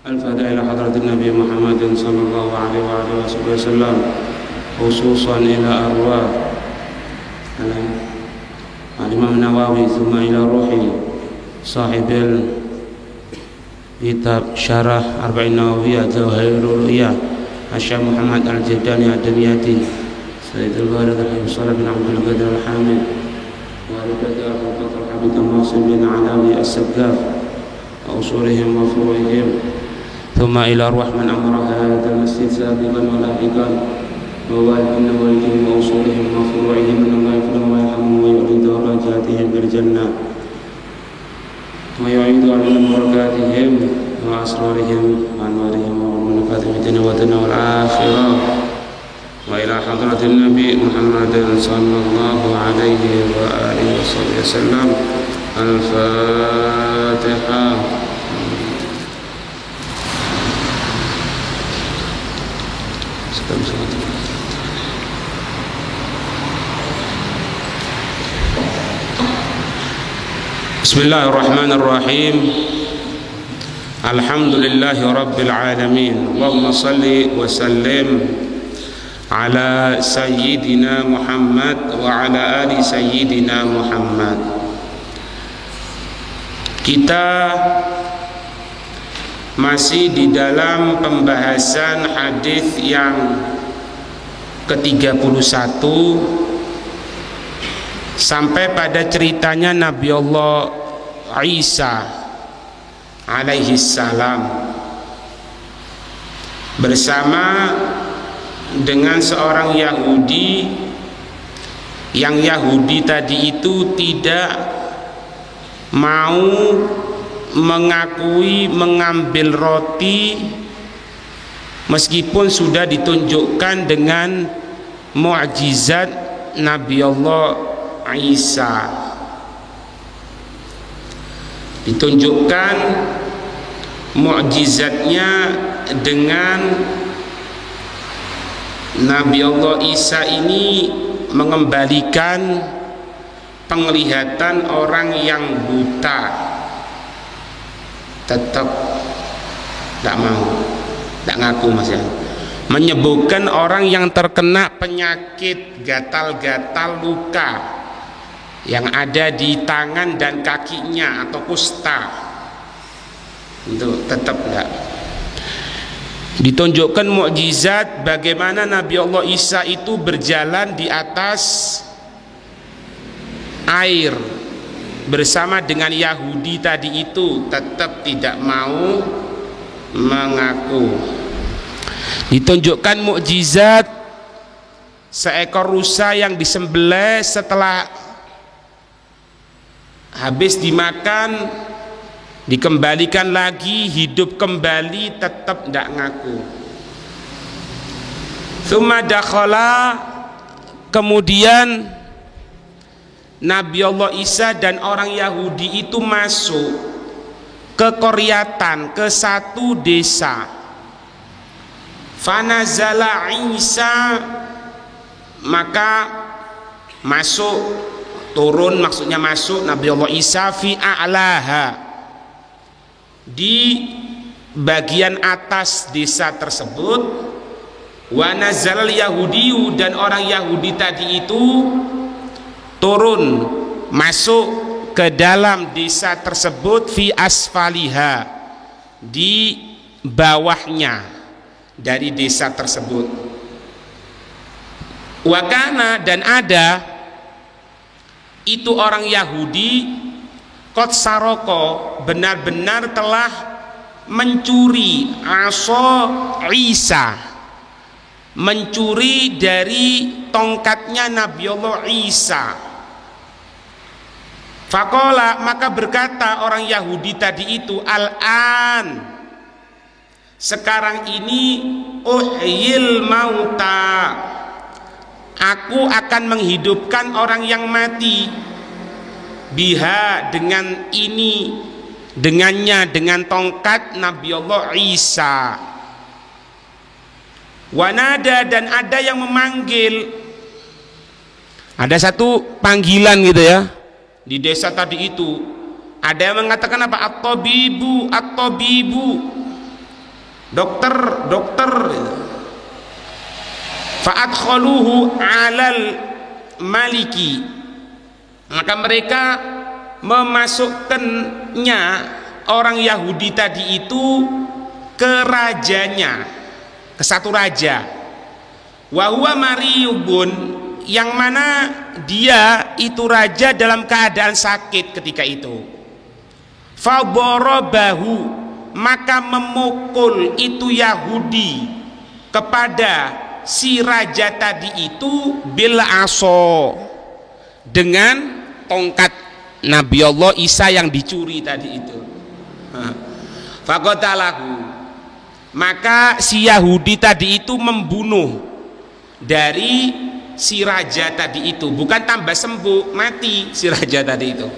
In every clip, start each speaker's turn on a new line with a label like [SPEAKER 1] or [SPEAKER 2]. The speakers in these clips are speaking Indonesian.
[SPEAKER 1] الفاتحة إلى حضرة النبي محمد صلى الله عليه وآله وسلم خصوصا إلى أرواح الإمام النووي ثم إلى روح صاحب kitab syarah Arba'in Nawawiyah Jawahirul Ru'yah Syekh Muhammad Al-Jadani Ad-Damyati Sayyidul Gharib Al-Habib bin Abdul Qadir Al-Hamid Walidati Al-Fatah Al-Habib Al-Masim bin Alawi As-Saggaf Usulihim wa furu'ihim Thumma ila ruh man amara hadha al-masjid sabiqan wa lahiqan wa walidin walidihim wa usulihim wa furu'ihim min Allah yaflam wa yarhamu wa yuridu darajatihim bil jannah wa yu'idu alaihim barakatihim wa asrarihim wa anwarihim wa manfaatihim fid dunya wa dunya wal akhirah wa ila hadratin nabi Muhammadin sallallahu alaihi wa alihi wasallam al-Fatihah. Bismillahirrahmanirrahim. Alhamdulillahi rabbil alamin. Allahumma salli wa sallim ala sayyidina Muhammad wa ala ali sayyidina Muhammad. Kita masih di dalam pembahasan hadis yang ke-31 sampai pada ceritanya Nabi Allah Isa alaihi salam bersama dengan seorang Yahudi yang Yahudi tadi itu tidak mau mengakui mengambil roti meskipun sudah ditunjukkan dengan mukjizat Nabi Allah Isa, ditunjukkan mukjizatnya dengan Nabi Allah Isa ini mengembalikan penglihatan orang yang buta. Tetap tidak mau, tidak ngaku mas ya. Menyembuhkan orang yang terkena penyakit gatal-gatal luka yang ada di tangan dan kakinya atau kusta, itu tetap tidak. Ditunjukkan mukjizat bagaimana Nabi Allah Isa itu berjalan di atas air bersama dengan Yahudi tadi itu, tetap tidak mau mengaku. Ditunjukkan mukjizat seekor rusa yang disembelih setelah habis dimakan dikembalikan lagi hidup kembali, tetap tidak ngaku. Tsumma dakhala, kemudian Nabi Allah Isa dan orang Yahudi itu masuk ke qaryatan, ke satu desa. Fanazala Isa, maka masuk, turun maksudnya masuk Nabi Allah Isa fi a'laha, di bagian atas desa tersebut. Wa nazalal yahudiyu, dan orang Yahudi tadi itu turun masuk ke dalam desa tersebut fi asfaliha, di bawahnya dari desa tersebut. Wakana, dan ada itu orang Yahudi qad saroko, benar-benar telah mencuri aso Isa, mencuri dari tongkatnya Nabi Allah Isa. Faqala, maka berkata orang Yahudi tadi itu, al-an, sekarang ini uhyil mauta, aku akan menghidupkan orang yang mati, biha, dengan ini, dengannya, dengan tongkat Nabi Allah Isa. Wanada, dan ada yang memanggil, ada satu panggilan gitu ya di desa tadi itu. Ada yang mengatakan apa? At-tabibu, at-tabibu, dokter fa'adkhaluhu 'alal maliki, maka mereka memasukkannya orang Yahudi tadi itu ke rajanya, ke satu raja, wa huwa mariyubun, yang mana dia itu raja dalam keadaan sakit ketika itu. Fadarabahu, maka memukul itu Yahudi kepada si raja tadi itu bil aso, dengan tongkat Nabi Allah Isa yang dicuri tadi itu. Faqatalahu, maka si Yahudi tadi itu membunuh dari si raja tadi itu, bukan tambah sembuh, mati si raja tadi itu.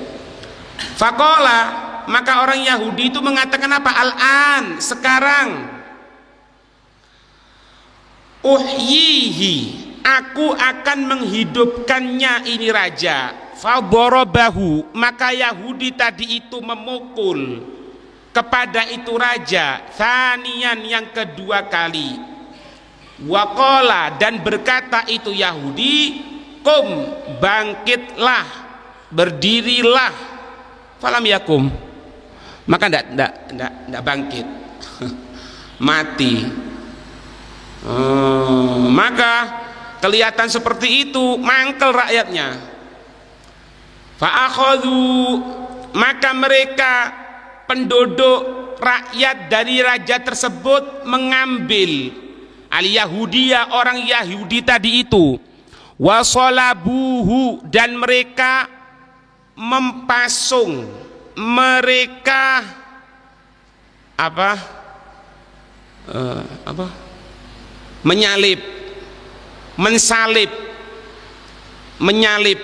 [SPEAKER 1] Faqala, maka orang Yahudi itu mengatakan apa? Al-an, sekarang, uhyihi, aku akan menghidupkannya ini raja. Fadarabahu, maka Yahudi tadi itu memukul kepada itu raja, thaniyan, yang kedua kali. Waqala, dan berkata itu Yahudi, kum, bangkitlah, berdirilah. Falam yakum, maka tidak bangkit, mati. Maka kelihatan seperti itu, mangkel rakyatnya. Fa'akhadhu, maka mereka penduduk rakyat dari raja tersebut mengambil al-Yahudiyah, orang Yahudi tadi itu, wasolabuhu, dan mereka mempasung, mereka menyalib,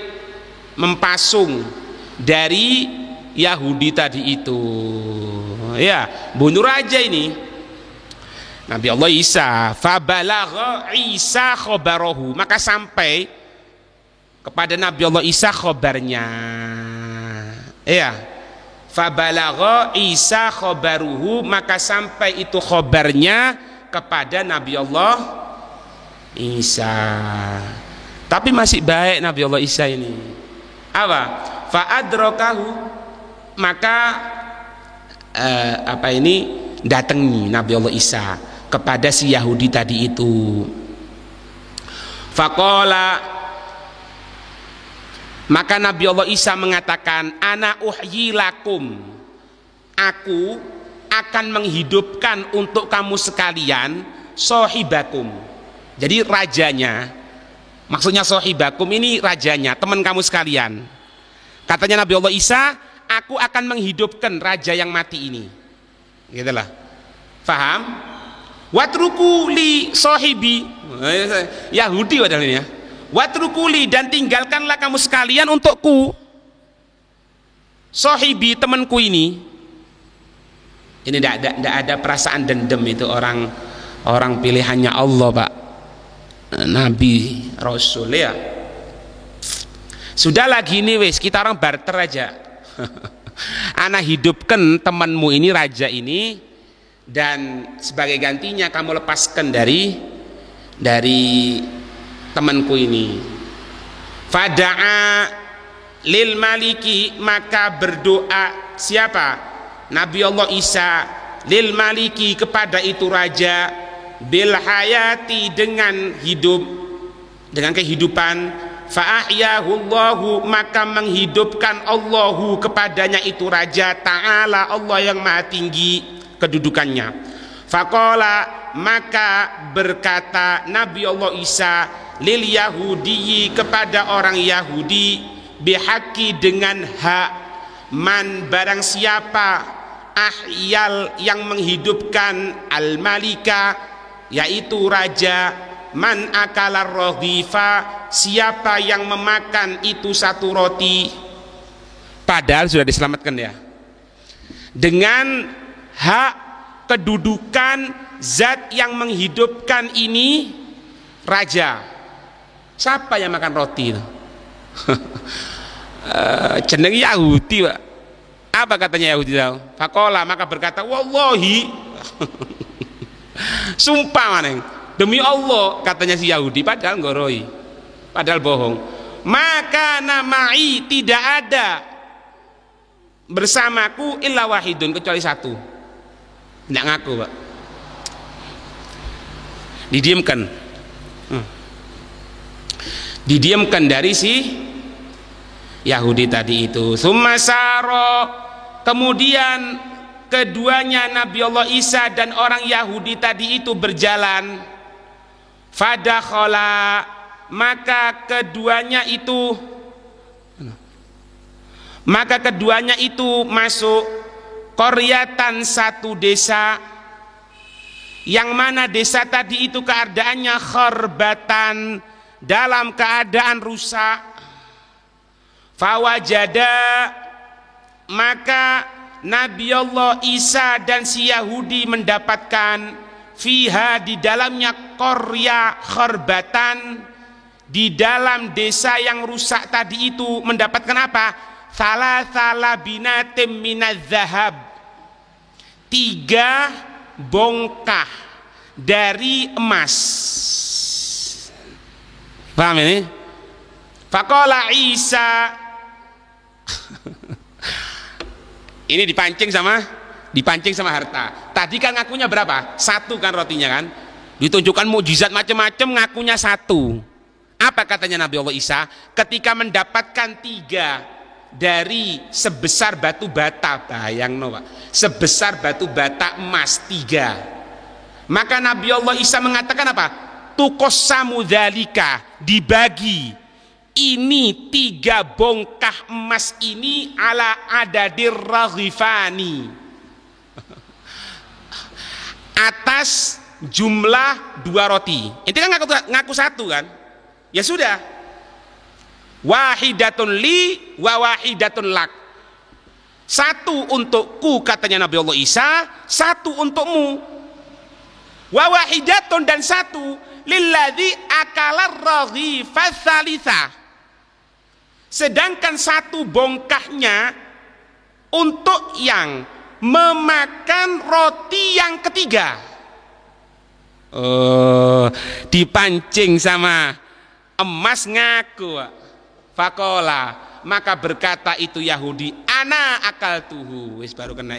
[SPEAKER 1] mempasung dari Yahudi tadi itu. Ya, bunuh raja ini Nabi Allah Isa. Fabalagha Isa khabarahu, maka sampai kepada Nabi Allah Isa khabarnya. Ya, fabalagha Isa khabaruhu, maka sampai itu khabarnya kepada Nabi Allah Isa. Tapi masih baik Nabi Allah Isa ini. Apa? Fa'adrakahu, maka datangi Nabi Allah Isa kepada si Yahudi tadi itu. Faqala, maka Nabi Allah Isa mengatakan, ana uhyi lakum, aku akan menghidupkan untuk kamu sekalian sohibakum. Jadi rajanya, maksudnya sohibakum ini rajanya, teman kamu sekalian. Katanya Nabi Allah Isa, aku akan menghidupkan raja yang mati ini. Gitulah. Faham? Watruku li sohibi, Yahudi padahal ini ya. Watruku li, dan tinggalkanlah kamu sekalian untukku sohibi, temanku ini. Ini tidak ada perasaan dendam, itu orang pilihannya Allah, Pak. Nabi Rasul ya. Sudah lagi nih wes, kita orang barter aja. Ana hidupkan temanmu ini, raja ini, dan sebagai gantinya kamu lepaskan dari temanku ini. Fada'a lil maliki, maka berdoa siapa? Nabi Allah Isa lil maliki, kepada itu raja, bil hayati, dengan hidup, dengan kehidupan. Fa'ahyahu Allahu, maka menghidupkan Allahu kepadanya itu raja, ta'ala, Allah yang maha tinggi kedudukannya. Faqala, maka berkata Nabi Allah Isa lil Yahudi, kepada orang Yahudi, bihaqi, dengan hak, man, barang siapa, ahyal, yang menghidupkan, al malika, yaitu raja, man akalar raghifa, siapa yang memakan itu satu roti, padahal sudah diselamatkan ya, dengan hak kedudukan zat yang menghidupkan ini raja. Siapa yang makan roti itu? Jeneng Yahudi, Pak. Apa katanya Yahudi? Faqala, maka berkata, wallahi Sumpah maneng, demi Allah katanya si Yahudi, padahal ngoroi, padahal bohong. Maka namai, tidak ada bersamaku illa wahidun, kecuali satu. Tidak ngaku, Pak. Didiamkan. Didiamkan dari si Yahudi tadi itu. Sumasaro, kemudian keduanya Nabi Allah Isa dan orang Yahudi tadi itu berjalan. Fadakhala, maka keduanya itu masuk qaryatan, satu desa, yang mana desa tadi itu keadaannya kharbatan, dalam keadaan rusak. Fawajada, maka Nabi Allah Isa dan si Yahudi mendapatkan fiha, di dalamnya qarya kharbatan, di dalam desa yang rusak tadi itu mendapatkan apa? Salah binatim minaz zahab, 3 bongkah dari emas. Paham ini? Faqala Isa, ini dipancing sama harta. Tadi kan ngakunya berapa? 1 kan rotinya kan? Ditunjukkan mukjizat macam-macam, ngakunya 1. Apa katanya Nabi Allah Isa? Ketika mendapatkan 3 dari sebesar batu bata, bayang no Pak, sebesar batu bata emas 3, maka Nabi Allah Isa mengatakan apa? Tuqassamu dzalika, dibagi ini 3 bongkah emas ini ala adadir raghifani, atas jumlah 2 roti. Itu kan ngaku 1 kan? Ya sudah, wahidatun li wa wahidatun lak, 1 untukku katanya Nabi Allah Isa, 1 untukmu. Wa wahidatun, dan 1 lilladzi akalar raghifats tsalitsa, sedangkan 1 bongkahnya untuk yang memakan roti yang ketiga. Dipancing sama emas, ngaku. Fakola, maka berkata itu Yahudi, ana akal tuhu, wis baru kena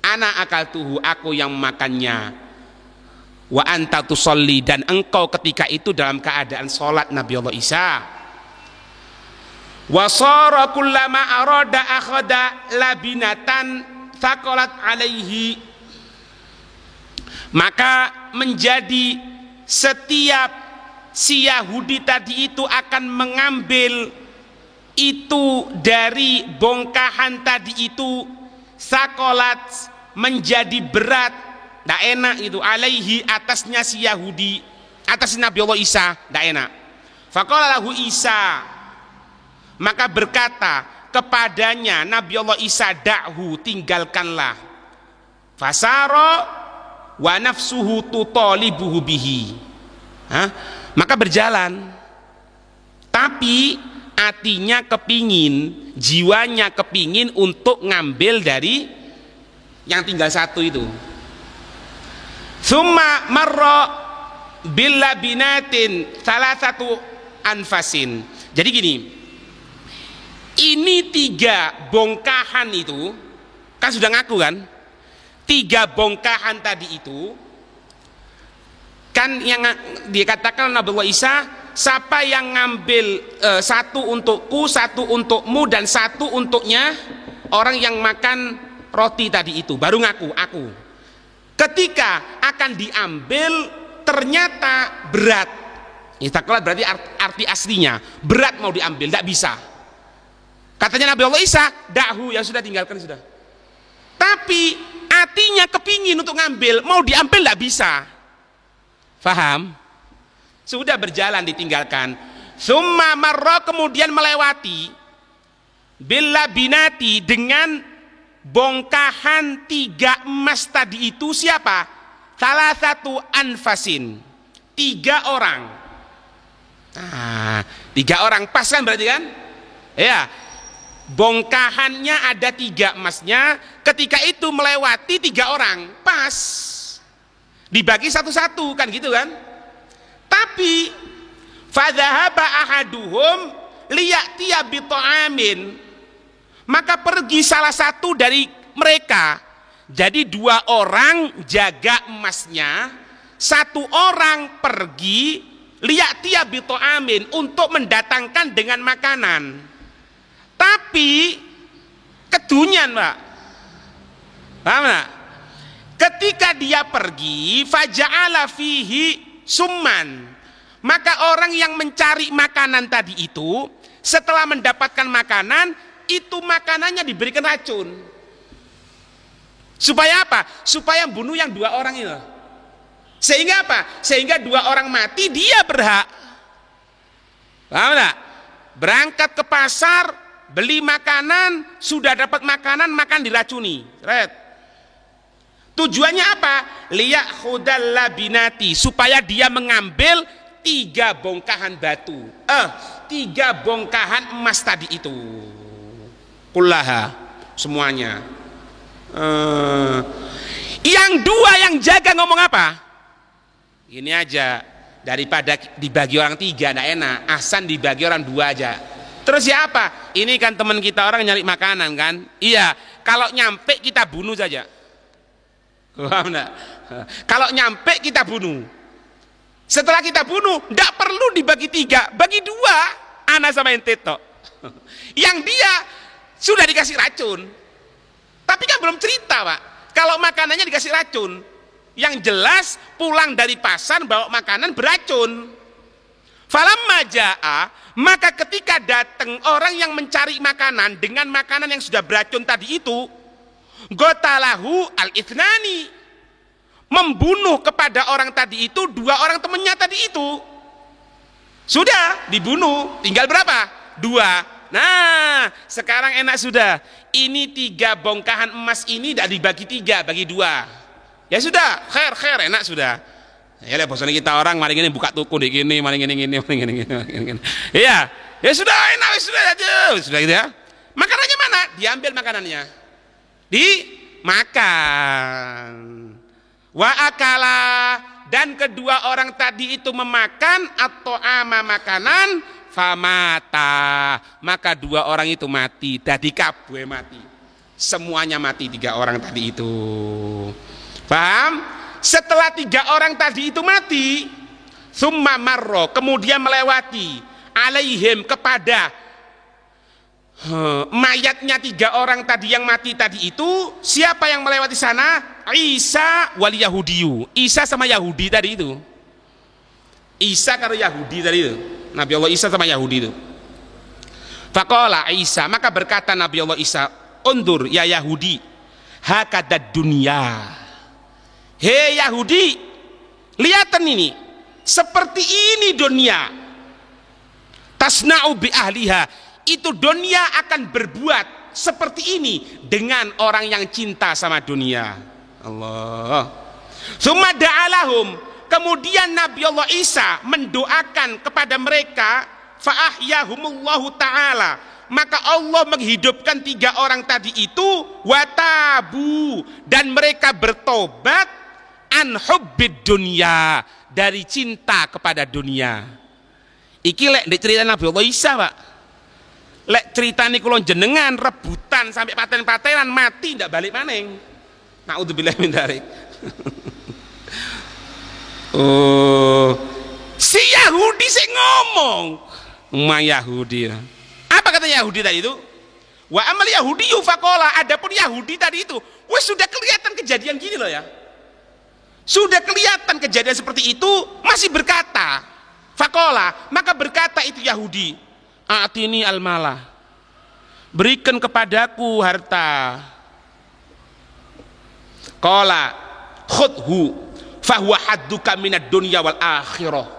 [SPEAKER 1] ana akal tuhu, aku yang makannya. Wa anta tusolli, dan engkau ketika itu dalam keadaan sholat Nabi Allah Isa. Wa sara kullama arada akhada labinatan thakolat alaihi, maka menjadi setiap si Yahudi tadi itu akan mengambil itu dari bongkahan tadi itu, sakolat, menjadi berat, tidak enak itu, alaihi, atasnya si Yahudi, atas Nabi Allah Isa, tidak enak. Faqala lahu Isa, maka berkata kepadanya Nabi Allah Isa, da'hu, tinggalkanlah. Fasaro wa nafsuhu tutalibuhu bihi, maka berjalan, tapi hatinya kepingin, jiwanya kepingin untuk ngambil dari yang tinggal 1 itu. Summa marra billabinatin salasatu anfasin. Jadi gini, ini 3 bongkahan itu kan sudah ngaku kan, 3 bongkahan tadi itu kan yang dikatakan Nabi Allah Isa, siapa yang ngambil 1 untukku, 1 untukmu, dan 1 untuknya orang yang makan roti tadi itu, baru ngaku aku. Ketika akan diambil ternyata berat. Istakolat berarti arti aslinya berat, mau diambil tidak bisa. Katanya Nabi Allah Isa, da'hu, ya sudah, tinggalkan sudah. Tapi hatinya kepingin untuk ngambil, mau diambil tidak bisa. Faham? Sudah berjalan, ditinggalkan. Summa marra, kemudian melewati bila binati, dengan bongkahan 3 emas tadi itu, siapa? Salah satu anfasin, 3 orang. 3 orang pas kan berarti kan? Ya, bongkahannya ada 3 emasnya, ketika itu melewati 3 orang, pas.
[SPEAKER 2] dibagi satu-satu kan gitu kan. Tapi fadzahaba ahaduhum liya'tiya bita'amin, maka pergi salah satu dari mereka. Jadi 2 orang jaga emasnya, 1 orang pergi liya'tiya bita'amin, untuk mendatangkan dengan makanan. Tapi kedunyan, Pak. Paham enggak? Ketika dia pergi, faja'ala fihi summan, maka orang yang mencari makanan tadi itu setelah mendapatkan makanan, itu makanannya diberikan racun. Supaya apa? Supaya bunuh yang 2 orang itu. Sehingga apa? Sehingga 2 orang mati, dia berhak. Paham enggak? Berangkat ke pasar, beli makanan, sudah dapat makanan, makan diracuni. Red. Tujuannya apa? Liyakhudal labinati, supaya dia mengambil 3 bongkahan batu. 3 bongkahan emas tadi itu. Kullaha, semuanya. Yang 2 yang jaga ngomong apa? Ini aja, daripada dibagi orang 3 enggak enak, asan dibagi orang 2 aja. Terus ya apa? Ini kan teman kita orang nyari makanan kan? Iya, kalau nyampe kita bunuh saja. Paham enggak? Kalau nyampe kita bunuh. Setelah kita bunuh, enggak perlu dibagi 3, bagi 2, ana sama ente tok. Yang dia sudah dikasih racun. Tapi kan belum cerita, Pak. Kalau makanannya dikasih racun, yang jelas pulang dari pasar bawa makanan beracun. Falamma jaa, maka ketika datang orang yang mencari makanan dengan makanan yang sudah beracun tadi itu, gotalahu al-ithnani, membunuh kepada orang tadi itu 2 orang temannya tadi itu. Sudah dibunuh, tinggal berapa? 2. Nah, sekarang enak sudah. Ini 3 bongkahan emas ini tidak dibagi 3, bagi 2. Ya sudah, khair, enak sudah. Ya lihat bosan kita orang, mari gini buka toko di gini, mari gini. Iya, ya sudah enak, sudah aja, sudah gitu ya. Makanannya mana? Diambil makanannya, dimakan. Wa akala, dan kedua orang tadi itu memakan atau makanan, famata, maka 2 orang itu mati, dadi kabeh mati, semuanya mati 3 orang tadi itu. Paham? Setelah 3 orang tadi itu mati, summa marro, kemudian melewati, alaihim, kepada mayatnya 3 orang tadi yang mati tadi itu. Siapa yang melewati sana? Isa wal Yahudiyu, Isa sama Yahudi tadi itu. Isa karo Yahudi tadi itu, Nabi Allah Isa sama Yahudi itu. Faqala Isa, maka berkata Nabi Allah Isa, undur ya Yahudi, hakadad dunya. Hei Yahudi, lihatan ini, seperti ini dunia. Tasna'u bi ahliha, itu dunia akan berbuat seperti ini dengan orang yang cinta sama dunia. Allah. Tsumma da'alahum, kemudian Nabi Allah Isa mendoakan kepada mereka, fa'ahyahumullahu ta'ala, maka Allah menghidupkan 3 orang tadi itu, watabu, dan mereka bertobat, an hubbid dunya, dari cinta kepada dunia. Iki lek ndek cerita Nabi Allah Isa, Pak. Lek ceritane kula jenengan rebutan sampai paten-patenan mati ndak balik maning. Naudzubillah min dzalik. Oh, si Yahudi sing ngomong, Yahudi. Apa kata Yahudi tadi itu? Wa amal Yahudi faqala, adapun Yahudi tadi itu, wes sudah kelihatan kejadian gini loh ya. Sudah kelihatan kejadian seperti itu, masih berkata, faqala, maka berkata itu Yahudi, atini al-malah, berikan kepadaku harta. Qala khudhu fahuwa hadduka minad dunya wal akhirah.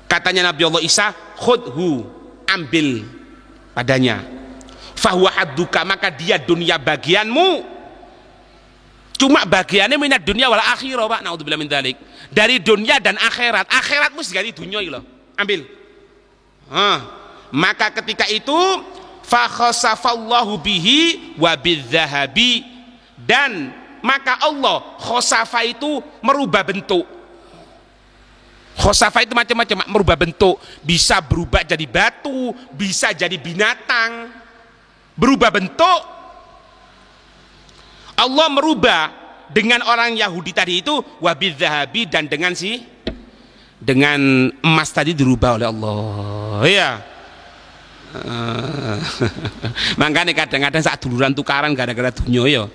[SPEAKER 2] Katanya Nabi Allah Isa, khudhu, ambil padanya, fahuwa hadduka, maka dia dunia bagianmu. Cuma bagiannya minat dunia wal akhirah, Pak. Naudzubillah min dzalik. Dari dunia dan akhirat. Akhiratmu segala dunia loh. Ambil. Maka ketika itu fa khasafallahu bihi wa bidzahabi, dan maka Allah khosafa itu merubah bentuk. Khosafa itu macam-macam, merubah bentuk, bisa berubah jadi batu, bisa jadi binatang, berubah bentuk. Allah merubah dengan orang Yahudi tadi itu wabidzahabi, dan dengan emas tadi dirubah oleh Allah. Ya. Makanya kadang-kadang saat duluran tukaran gara-gara dunia ya.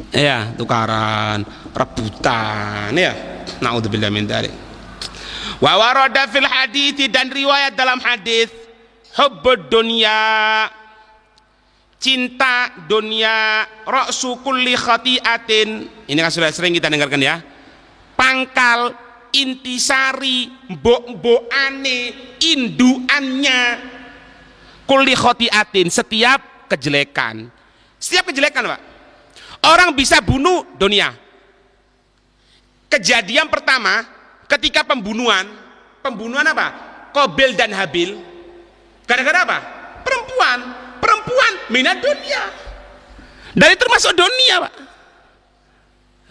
[SPEAKER 2] Ya, tukaran, rebutan ya. Naudzubillah min dzalik. Wa warada fil hadits, dan riwayat dalam hadis, hubbud dunya, cinta dunia, ra'su kulli khati'atin. Ini kan sudah sering kita dengarkan ya. Pangkal, intisari, mbok-mbokane, induannya, kulli khati'atin, setiap kejelekan. Setiap kejelekan, Pak. Orang bisa bunuh dunia. Kejadian pertama ketika pembunuhan apa? Qabil dan Habil. Gara-gara apa? Perempuan minat dunia. Dari termasuk dunia, Pak.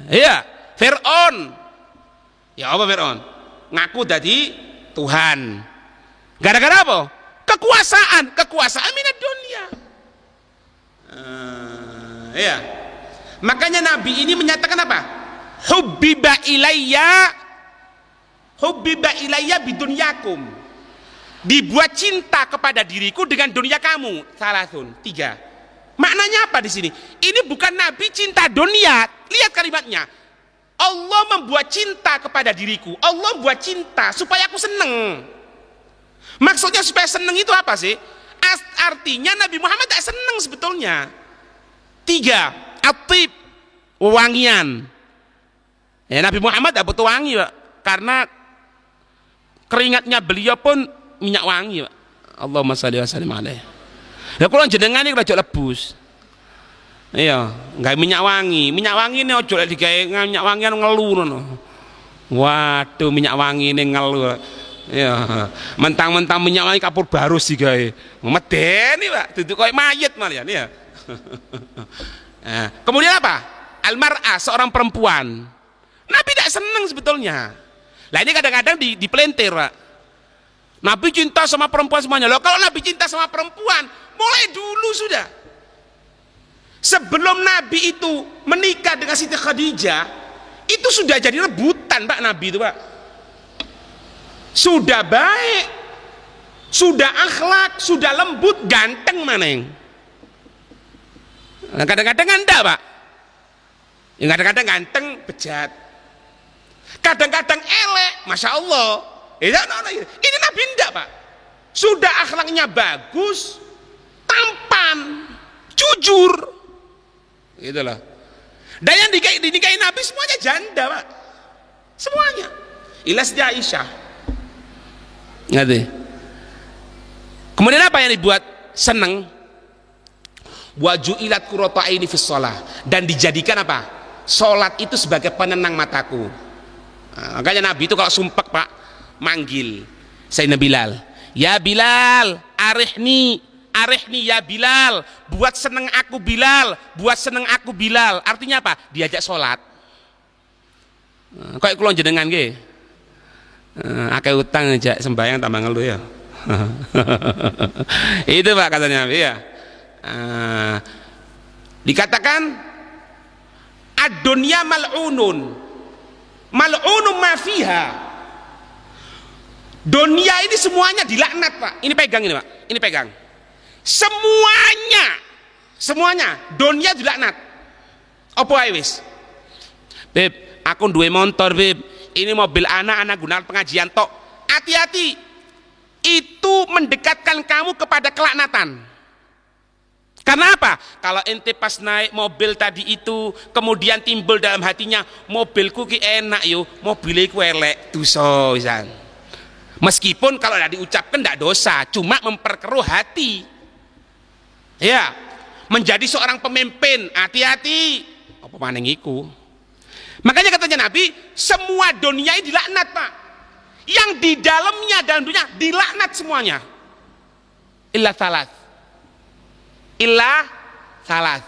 [SPEAKER 2] Iya, Fir'aun. Ya apa Fir'aun? Ngaku jadi Tuhan. Gara-gara apa? Kekuasaan minat dunia. Iya. Makanya Nabi ini menyatakan apa? Hubbiba ilayya bidunyakum. Dibuat cinta kepada diriku dengan dunia kamu. Salasun, 3. Maknanya apa di sini? Ini bukan Nabi cinta dunia. Lihat kalimatnya. Allah membuat cinta kepada diriku. Allah buat cinta supaya aku seneng. Maksudnya supaya seneng itu apa sih? Artinya Nabi Muhammad tak seneng sebetulnya. 3. Atib, wangian. Ya, Nabi Muhammad tak butuh wangi, Pak. Karena keringatnya beliau pun minyak wangi, Pak. Allahumma shalli wa sallim alaihi. Ya kalau jenengan iki rada lebus. Iya, enggak minyak wangi. Minyak wangi ini ojo lek digawe minyak wangian ngelu ngono. Waduh, minyak wangi ini ngelu. Ya, mentang-mentang minyak wangi kapur barus digawe. Medeni, Pak. Duduk koyo mayit malian ya. Nah, kemudian apa? Al-mar'ah, seorang perempuan. Nabi tidak senang sebetulnya. Lah ini kadang-kadang dipelintir, Pak. Nabi cinta sama perempuan semuanya. Loh, kalau Nabi cinta sama perempuan, mulai dulu sudah. Sebelum Nabi itu menikah dengan Siti Khadijah, itu sudah jadi rebutan, Pak, Nabi itu, Pak. Sudah baik, sudah akhlak, sudah lembut, ganteng maneng. Kadang-kadang enggak, Pak. Yang kadang-kadang ganteng, bejat. Kadang-kadang elek, Masya Allah. Ini Nabi enggak, Pak. Sudah akhlaknya bagus, tampan, jujur. Itulah. Dan yang dinikahi Nabi semuanya janda, Pak. Semuanya. Ilas di Aisyah. Ngerti? Kemudian apa yang dibuat seneng? Waju'ilat qurratu aini fis shalah, dan dijadikan apa? Salat itu sebagai penenang mataku. Nah, makanya Nabi itu kalau sumpek, Pak, manggil Sayyidina Bilal. Ya Bilal, arihni ya Bilal, buat seneng aku Bilal, buat seneng aku Bilal. Artinya apa? Diajak salat. Kayak kula jenengan nggih. Akeh utang ajak sembahyang tambah ngeluh ya. Itu, Pak, katanya Nabi ya. Dikatakan ad-dunya mal'unun ma fiha. Dunia ini semuanya dilaknat, Pak. Ini pegang ini, Pak. Ini pegang. Semuanya dunia dilaknat. Apa ae wis? Beb, aku duwe motor, Beb. Ini mobil anak gunakan pengajian tok. Hati-hati. Itu mendekatkan kamu kepada kelaknatan. Karena apa? Kalau ente pas naik mobil tadi itu kemudian timbul dalam hatinya, mobilku ki enak yo, mobilku elek, dosa pisan. Meskipun kalau tidak diucapkan tidak dosa, cuma memperkeruh hati. Ya, menjadi seorang pemimpin, hati-hati. Apa maning iku? Makanya katanya Nabi, semua dunia ini dilaknat, Pak. Yang di dalamnya dalam dunia dilaknat semuanya. Illa salas,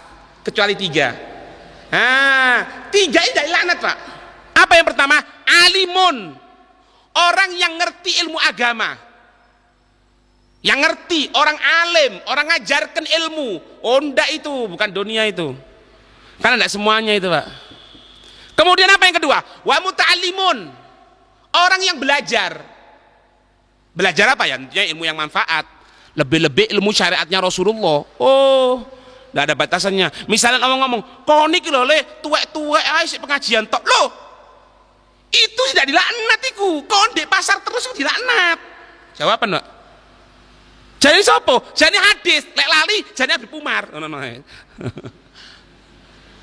[SPEAKER 2] kecuali 3. Tiga ini dari laknat, Pak. Apa yang pertama? Alimun, orang yang ngerti ilmu agama, yang ngerti, orang alim, orang ngajarkan ilmu. Oh enggak, itu bukan dunia itu, karena enggak semuanya itu, Pak. Kemudian apa yang kedua? Wa muta'allimun, orang yang belajar. Belajar apa ya? Ilmu yang manfaat, lebih-lebih ilmu syariatnya Rasulullah. Oh, enggak ada batasannya. Misalnya orang ngomong, kau niki lho le tuwek-tuwek ae sik pengajian tok. Loh, itu tidak dilaknat iku. Kau di pasar terus dilaknat. Jawaban, Pak. Jadi sopo? Jadi hadis, lek lali jadi Habib Umar.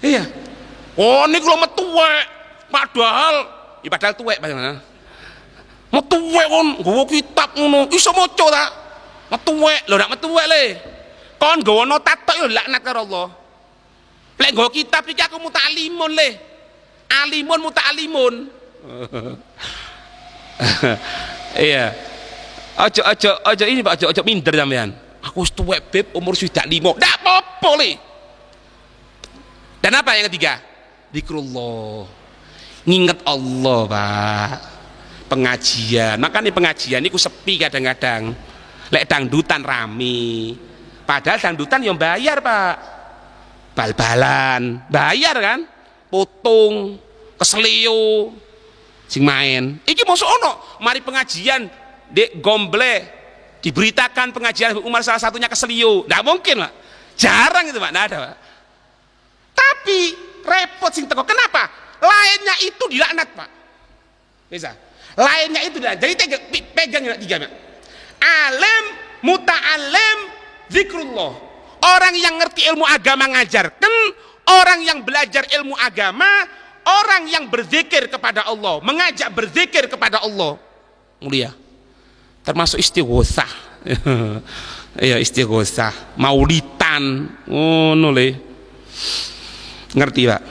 [SPEAKER 2] Iya. Oh niki lho metuwek. Padahal tuwek padahal. Metuwek kon nggawa kitab ngono. Iso maca ta? Metuwek. Lho ndak metuwek le. Kon nggawa notat tok yo laknat karo Allah. Lek nggawa kitab iki aku muta'alimun le. Alimun muta'alimun. Iya. Ojo ini Pak, ojo minder sampean. Aku wis tuwek beb, umur sudah 5. Ndak apa-apa le. Dan apa yang ketiga? Zikrullah. Nginget Allah, Pak. Pengajian. Makanya pengajian niku sepi kadang-kadang. Lek dangdutan rame. Padahal dangdutan yang bayar, Pak. Bal-balan, bayar kan? Potong, keselio sing main. Iki mosok ono, mari pengajian Dek Gomble diberitakan pengajian Habib Umar salah satunya keselio. Nggak mungkin, Pak. Jarang itu, Pak. Nggak ada, Pak. Tapi repot sing teko. Kenapa? Lainnya itu dilaknat, Pak. Bisa. Lainnya itu dilaknat. Jadi pegang tiga, Pak. Alim, muta'alim, zikrullah. Orang yang ngerti ilmu agama ngajarkan, orang yang belajar ilmu agama, orang yang berzikir kepada Allah, mengajak berzikir kepada Allah. Mulia. Termasuk istighosah. Ya istighosah, maulitan. Oh nole. Ngerti, Pak?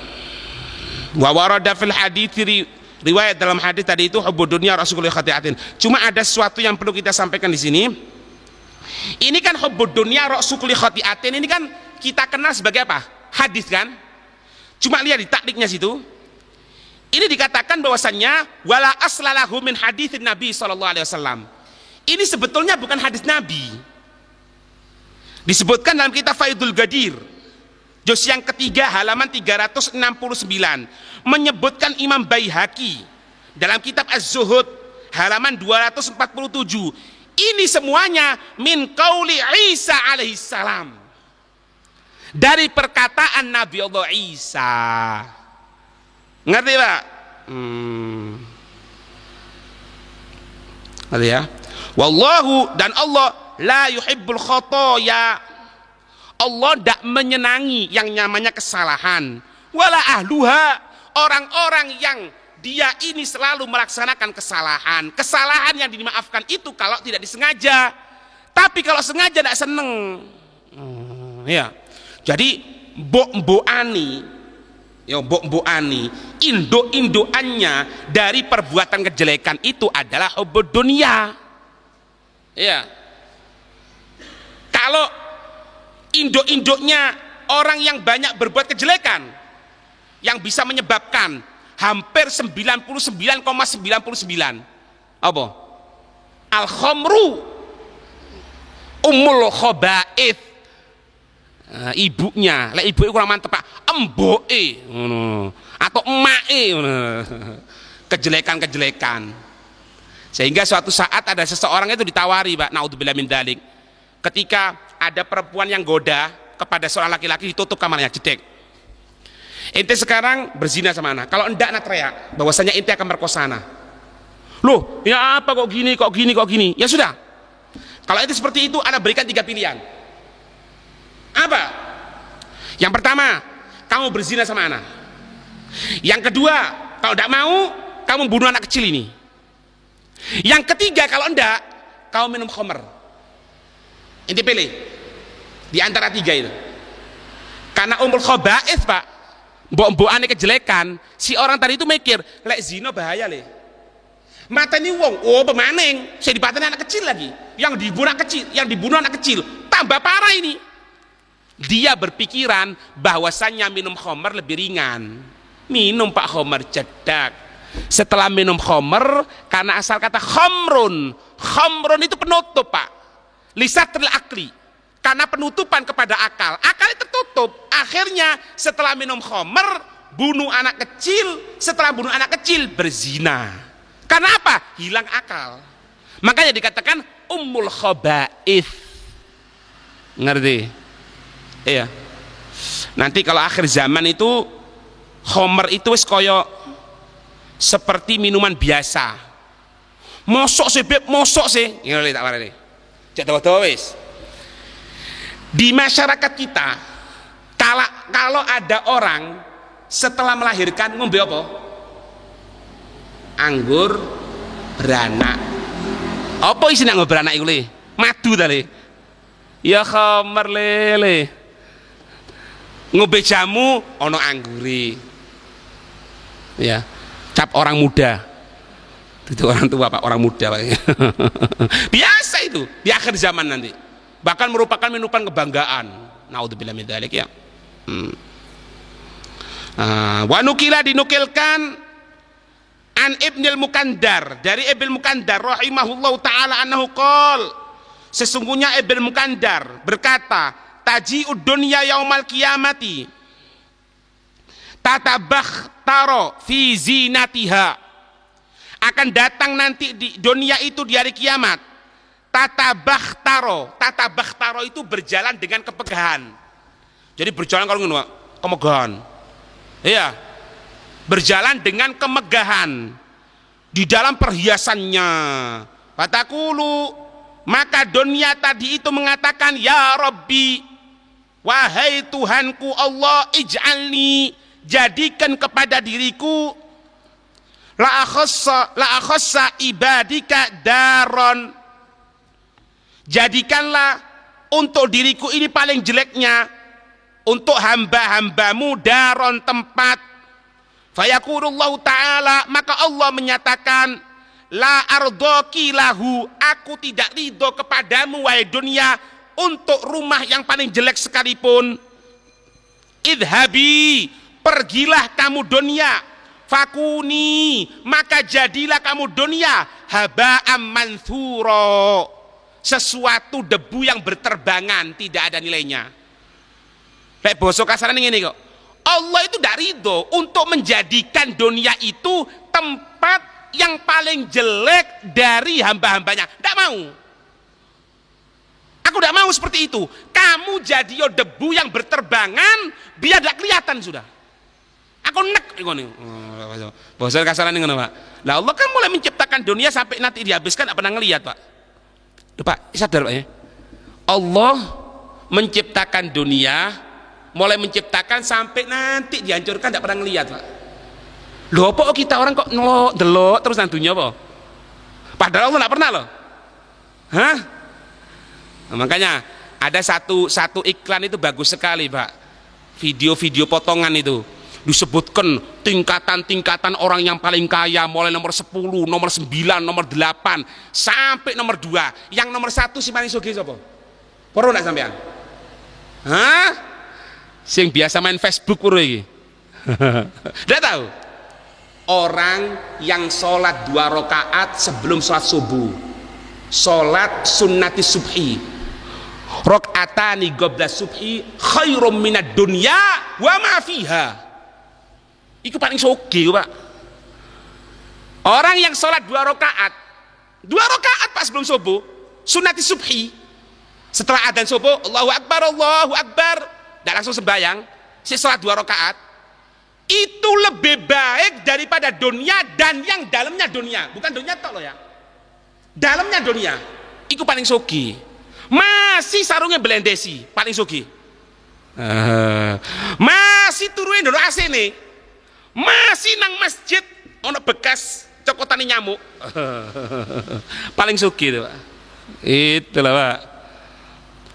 [SPEAKER 2] Wa warada fil hadits, riwayat dalam hadis tadi itu hubbud dunya rasulullah khati'atin. Cuma ada sesuatu yang perlu kita sampaikan di sini. Ini kan hubbud dunya rasulullah khati'atin, ini kan kita kenal sebagai apa? Hadis kan? Cuma lihat di takliknya situ. Ini dikatakan bahwasannya wala aslalahu min haditsin Nabi sallallahu alaihi wasallam. Ini sebetulnya bukan hadis Nabi. Disebutkan dalam kitab Faidul Gadir, juz yang ketiga halaman 369, menyebutkan Imam Baihaqi dalam kitab Az-Zuhud halaman 247. Ini semuanya min qauli Isa alaihissalam, dari perkataan Nabi Allah Isa. Ngerti, Pak? Ngerti ya? Wallahu, dan Allah la yuhibbul khotoya. Allah tidak menyenangi yang namanya kesalahan. Wala ahluha, orang-orang yang dia ini selalu melaksanakan kesalahan. Kesalahan yang dimaafkan itu kalau tidak disengaja. Tapi kalau sengaja tidak seneng. Ya. Jadi mbok-mbokani, ya mbok-mbokani, induk-indukannya dari perbuatan kejelekan itu adalah hubbud dunya. Ya. Kalau induk-induknya orang yang banyak berbuat kejelekan, yang bisa menyebabkan hampir 99,99 apa? Al-khamru ummul khaba'ith. Ibunya, lek ibuke kurang mantep, Pak, emboke ngono atau emake ngono. Kejelekan-kejelekan. Sehingga suatu saat ada seseorang itu ditawari, Pak, naudzubillah min dzalik. Ketika ada perempuan yang goda kepada seorang laki-laki, ditutup kamarnya, jedek. Ente sekarang berzina sama anak. Kalau enggak, nak teriak bahwasanya ente akan merkosa anak. Loh, ya apa kok gini, kok gini, kok gini? Ya sudah. Kalau itu seperti itu, anak berikan 3 pilihan. Apa? Yang pertama, kamu berzina sama anak. Yang kedua, kalau enggak mau, kamu bunuh anak kecil ini. Yang ketiga, kalau enggak, kamu minum khamr. Ente pilih di antara 3 itu. Karena umul khaba'ith, Pak, mbok-mbokane kejelekan, si orang tadi itu mikir, lek zina bahaya le. Mateni wong, oh pemaning, saya dipateni anak kecil lagi. Yang dibunuh anak kecil, tambah parah ini. Dia berpikiran bahwasannya minum khamar lebih ringan. Minum Pak khamar cedak. Setelah minum khamar, karena asal kata khamrun, khamrun itu penutup Pak, lisatril akli, karena penutupan kepada akal, akalnya tertutup. Akhirnya setelah minum khamar, bunuh anak kecil, setelah bunuh anak kecil berzina. Karena apa? Hilang akal. Makanya dikatakan ummul khaba'ith. Ngerti? Iya. Nanti kalau akhir zaman itu khamar itu wis koyo seperti minuman biasa. Mosok sih Beb, mosok sih. Ngene tak warane. Cek dawa-dawa wis. Di masyarakat kita, kalau ada orang setelah melahirkan ngombe apa? Anggur beranak. Apa isine anggur beranak iku le? Madu ta le? Ya khamar lele. Ngombe jamu ono anggure. Ya. Cap orang muda. Itu orang tua Pak, orang muda Pak. Biasa itu di akhir zaman nanti. Bahkan merupakan minuman kebanggaan. Naudzubillah min dzalik ya. Wa nukila dinukilkan an Ibnul Mukandar, dari Ibnul Mukandar rahimahullahu taala annahu qol, sesungguhnya Ibnul Mukandar berkata, taji'ud dunya yaumal qiyamati tatabakhtaro fi zinatiha, akan datang nanti di dunia itu di hari kiamat. Tatabakhtaro itu berjalan dengan kemegahan. Jadi berjalan kalau ngono kemegahan. Iya. Berjalan dengan kemegahan di dalam perhiasannya. Fatakulu, maka dunia tadi itu mengatakan, ya Rabbi, wahai Tuhanku Allah, ij'alni, jadikan kepada diriku la akhassa ibadika daron, jadikanlah untuk diriku ini paling jeleknya, untuk hamba-hambamu daron, tempat. Fayaqulullahu ta'ala, maka Allah menyatakan, la ardaki lahu, aku tidak ridho kepadamu wahai dunia untuk rumah yang paling jelek sekalipun. Idhabi, pergilah kamu dunia, fakuni, maka jadilah kamu dunia haba'am manthuro, sesuatu debu yang berterbangan, tidak ada nilainya. Kayak bosok kasaran ini kok. Allah itu tidak ridho untuk menjadikan dunia itu tempat yang paling jelek dari hamba-hambanya. Tidak mau. Aku tidak mau seperti itu. Kamu jadi debu yang berterbangan, biar tidak kelihatan sudah. Aku nek ngene. Bosok kasaran ngono, Pak. Lah Allah kan mulai menciptakan dunia sampai nanti dihabiskan apa pernah ngelihat, Pak. Loh, Pak, sadar Pak ya. Allah menciptakan dunia, mulai menciptakan sampai nanti dihancurkan tidak pernah ngelihat, Pak. Loh, apa kita orang kok delok terus nantunya apa? Padahal Allah tidak pernah loh. Hah? Nah, makanya ada satu iklan itu bagus sekali, Pak. Video-video potongan itu disebutkan tingkatan-tingkatan orang yang paling kaya, mulai nomor 10, nomor 9, nomor 8 sampai nomor 2. Yang nomor 1 si paling sugih sapa? Poro ndak sampean? Hah? Sing biasa main Facebook puro iki. Ndak tahu? Orang yang sholat 2 rakaat sebelum sholat subuh, sholat sunnati subhi, rakaatani qabla subhi khairum minad dunya wa ma fiha. Itu paling sugih, Pak. Orang yang sholat 2 rakaat Pak sebelum subuh, sunnati subhi, setelah adzan subuh, Allahu Akbar, tidak langsung sembahyang, si sholat 2 rakaat, itu lebih baik daripada dunia dan yang dalamnya dunia, bukan dunia tok loh ya, dalamnya dunia. Itu paling sugih. Masih sarungnya belendesi, paling sugih. Masih turunin dulu AC nih, masih nang masjid ono bekas cokotan nyamuk. Paling sugih itu, Pak. Itulah, Pak.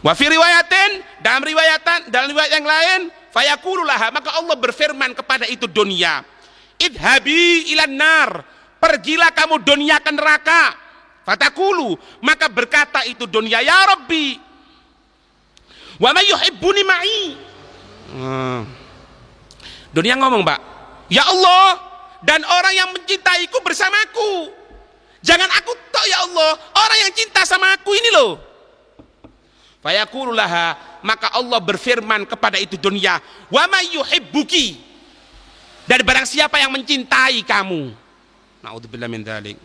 [SPEAKER 2] Wa fi riwayatin, dalam riwayat yang lain, fayaqululaha, maka Allah berfirman kepada itu dunia, idhabi ilan nar, pergilah kamu dunia ke neraka. Fatakulu, maka berkata itu dunia, ya Rabbi, Wa may yuhibbuni ma'i. Dunia ngomong, Pak, ya Allah, dan orang yang mencintaiku bersamaku. Jangan aku tok ya Allah, orang yang cinta sama aku ini loh. Fayaqulu laha, maka Allah berfirman kepada itu dunia, wa may yuhibbuki, dan barang siapa yang mencintai kamu. Na'udzubillah min dzalik.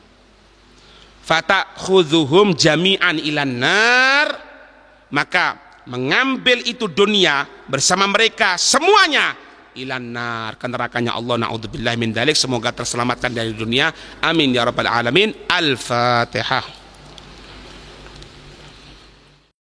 [SPEAKER 2] Fatakhudhuhum jami'an ilan nar, maka mengambil itu dunia bersama mereka semuanya ilan nar, ke nerakanya Allah. Na'udzubillah min dzalik. Semoga terselamatkan dari dunia, amin ya rabbal alamin. Al-Fatihah.